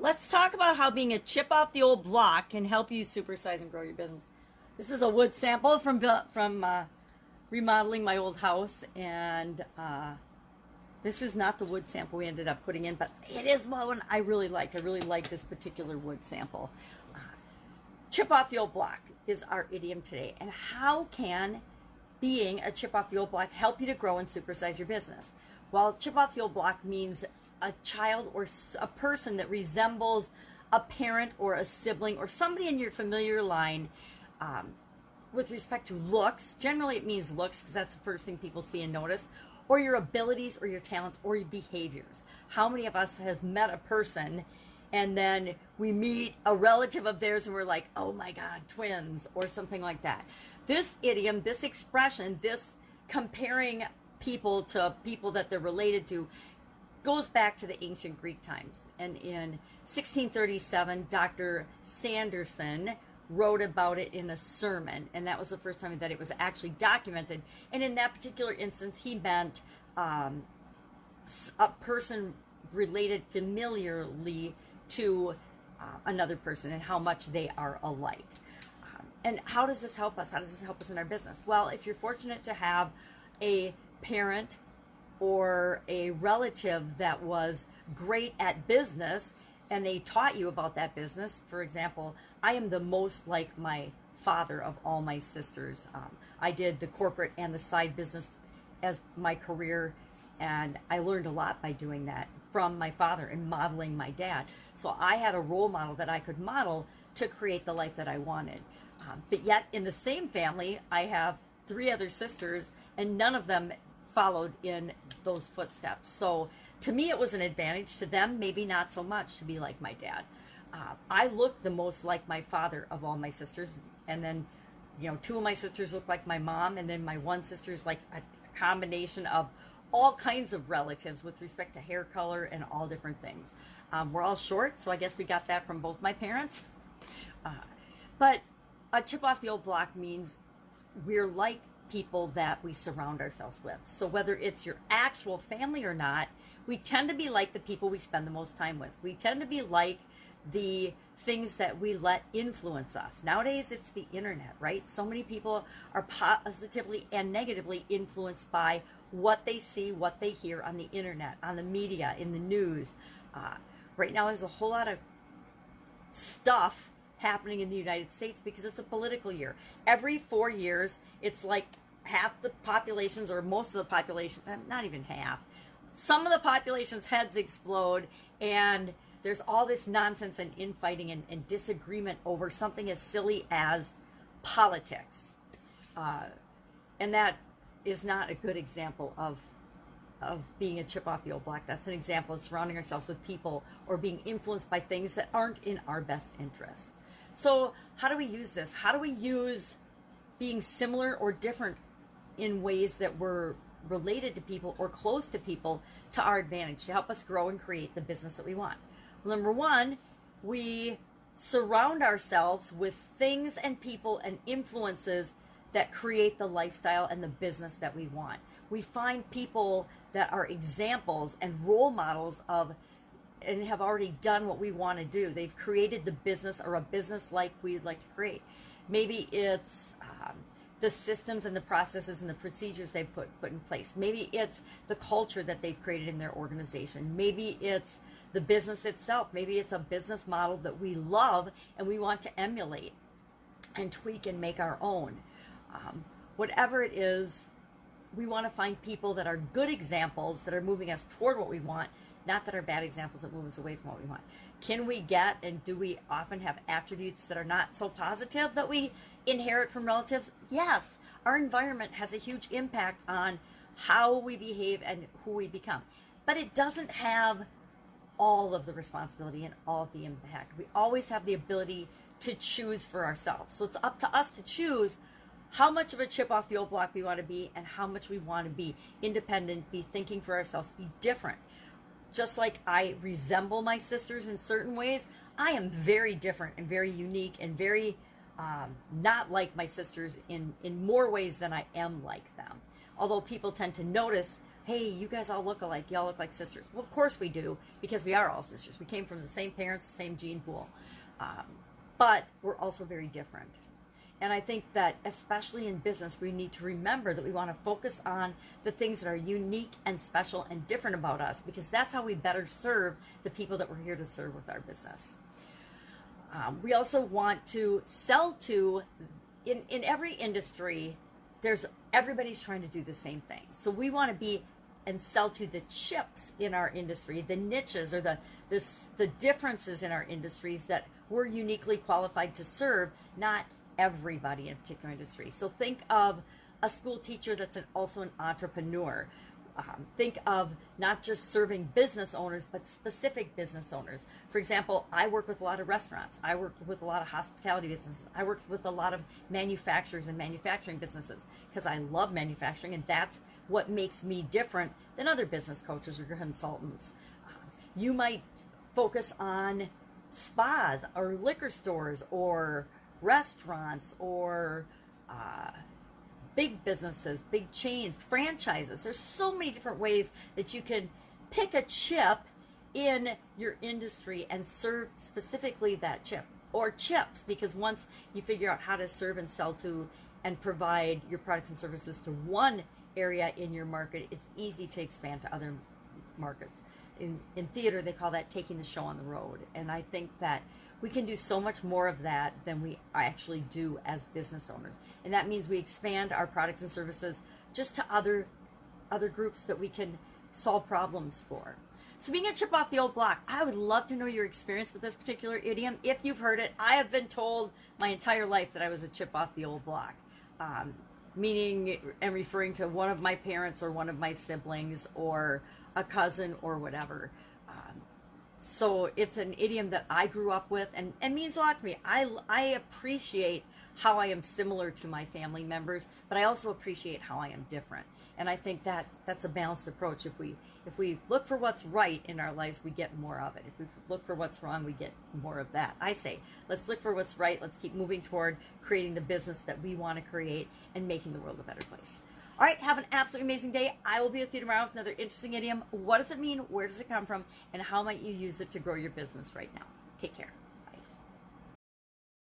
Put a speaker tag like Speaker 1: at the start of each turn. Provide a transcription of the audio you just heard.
Speaker 1: Let's talk about how being a chip off the old block can help you supersize and grow your business. This is a wood sample from remodeling my old house, and this is not the wood sample we ended up putting in, but it is one I really liked. I really like this particular wood sample. Chip off the old block is our idiom today, and how can being a chip off the old block help you to grow and supersize your business? Well, chip off the old block means a child or a person that resembles a parent or a sibling or somebody in your familiar line with respect to looks. Generally it means looks because that's the first thing people see and notice, or your abilities or your talents or your behaviors. How many of us have met a person and then we meet a relative of theirs and we're like, oh my God, twins, or something like that? This idiom, this expression, this comparing people to people that they're related to goes back to the ancient Greek times. And in 1637, Dr. Sanderson wrote about it in a sermon, and that was the first time that it was actually documented. And in that particular instance, he meant a person related familiarly to another person and how much they are alike. And how does this help us? How does this help us in our business? Well, if you're fortunate to have a parent or a relative that was great at business and they taught you about that business. For example, I am the most like my father of all my sisters. I did the corporate and the side business as my career, and I learned a lot by doing that from my father and modeling my dad. So I had a role model that I could model to create the life that I wanted. But yet in the same family, I have 3 other sisters, and none of them followed in those footsteps. So to me, it was an advantage. To them, maybe not so much, to be like my dad. I look the most like my father of all my sisters, and then 2 of my sisters look like my mom, and then my one sister is like a combination of all kinds of relatives with respect to hair color and all different things. We're all short, so I guess we got that from both my parents. But a chip off the old block means we're like people that we surround ourselves with. So whether it's your actual family or not, we tend to be like the people we spend the most time with. We tend to be like the things that we let influence us. Nowadays, it's the internet, right? So many people are positively and negatively influenced by what they see, what they hear on the internet, on the media, in the news. Right now, there's a whole lot of stuff happening in the United States because it's a political year. Every 4 years, it's like half the populations, or most of the population, not even half, some of the population's heads explode, and there's all this nonsense and infighting and disagreement over something as silly as politics. And that is not a good example of being a chip off the old block. That's an example of surrounding ourselves with people or being influenced by things that aren't in our best interest. So how do we use this? How do we use being similar or different in ways that we're related to people or close to people to our advantage to help us grow and create the business that we want? Well, number one, we surround ourselves with things and people and influences that create the lifestyle and the business that we want. We find people that are examples and role models of and have already done what we want to do. They've created the business or a business like we'd like to create. Maybe it's the systems and the processes and the procedures they've put in place. Maybe it's the culture that they've created in their organization. Maybe it's the business itself. Maybe it's a business model that we love and we want to emulate and tweak and make our own. Whatever it is, we want to find people that are good examples that are moving us toward what we want, not that are bad examples that move us away from what we want. Can we get, and do we often have attributes that are not so positive that we inherit from relatives? Yes. Our environment has a huge impact on how we behave and who we become. But it doesn't have all of the responsibility and all of the impact. We always have the ability to choose for ourselves. So it's up to us to choose how much of a chip off the old block we want to be and how much we want to be independent, be thinking for ourselves, be different. Just like I resemble my sisters in certain ways, I am very different and very unique and very not like my sisters in more ways than I am like them. Although people tend to notice hey, you guys all look alike. Y'all look like sisters. Well, of course we do, because we are all sisters. We came from the same parents, the same gene pool. But we're also very different. And I think that especially in business, we need to remember that we want to focus on the things that are unique and special and different about us, because that's how we better serve the people that we're here to serve with our business. We also want to sell to, in every industry, everybody's trying to do the same thing. So we want to be and sell to the chips in our industry, the niches or the differences in our industries that we're uniquely qualified to serve, not everybody in a particular industry. So think of a school teacher that's also an entrepreneur. Think of not just serving business owners, but specific business owners. For example, I work with a lot of restaurants. I work with a lot of hospitality businesses. I work with a lot of manufacturers and manufacturing businesses because I love manufacturing, and that's what makes me different than other business coaches or consultants. You might focus on spas or liquor stores or restaurants or big businesses, big chains, franchises. There's so many different ways that you can pick a chip in your industry and serve specifically that chip, or chips, because once you figure out how to serve and sell to and provide your products and services to one area in your market, it's easy to expand to other markets. In theater, they call that taking the show on the road. And I think that we can do so much more of that than we actually do as business owners. And that means we expand our products and services just to other groups that we can solve problems for. So being a chip off the old block, I would love to know your experience with this particular idiom. If you've heard it, I have been told my entire life that I was a chip off the old block, meaning and referring to one of my parents or one of my siblings or a cousin or whatever. So it's an idiom that I grew up with and means a lot to me. I appreciate how I am similar to my family members, but I also appreciate how I am different. And I think that that's a balanced approach. If we look for what's right in our lives, we get more of it. If we look for what's wrong, we get more of that. I say, let's look for what's right. Let's keep moving toward creating the business that we want to create and making the world a better place. All right, have an absolutely amazing day. I will be with you tomorrow with another interesting idiom. What does it mean? Where does it come from? And how might you use it to grow your business right now? Take care.